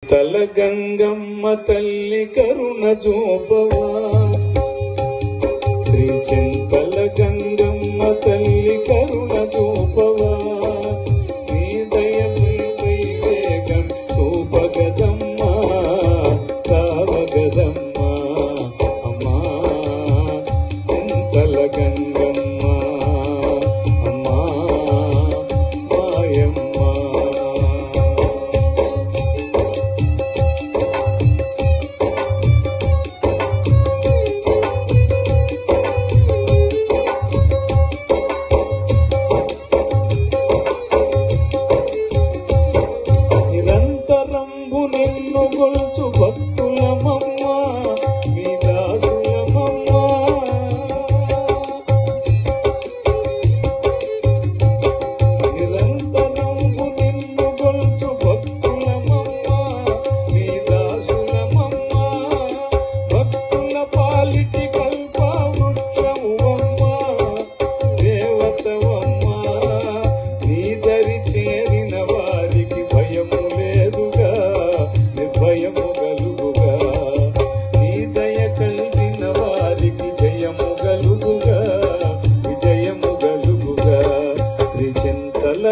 చింతల గంగమ్మ తల్లి కరుణ చూపవా, శ్రీ చింతల గంగమ్మ తల్లి కరుణ చూపవా, నీ దయపై వేగం చూపగదమ్మా తావగదమ్మా అమ్మా చింతల గంగమ్మ అమ్మా మాయమ్మ. నిన్ను గొలుచు భక్తులమమ్మ మీ దాసులమమ్మ, నిరంతరంబు నిన్ను గొలుచు భక్తులమమ్మ మీ దాసులమమ్మ, భక్తుల పాలిటి కల్ప వృక్షమువమ్మ దేవతవమ్మ, నీ దరి చేరిన వారికి భయము లేదుగా నిర్భయము గలుగుగా, నీ దయ కలిగిన వారికి జయము గలుగుగా విజయము గలుగుగా. శ్రీ చింతల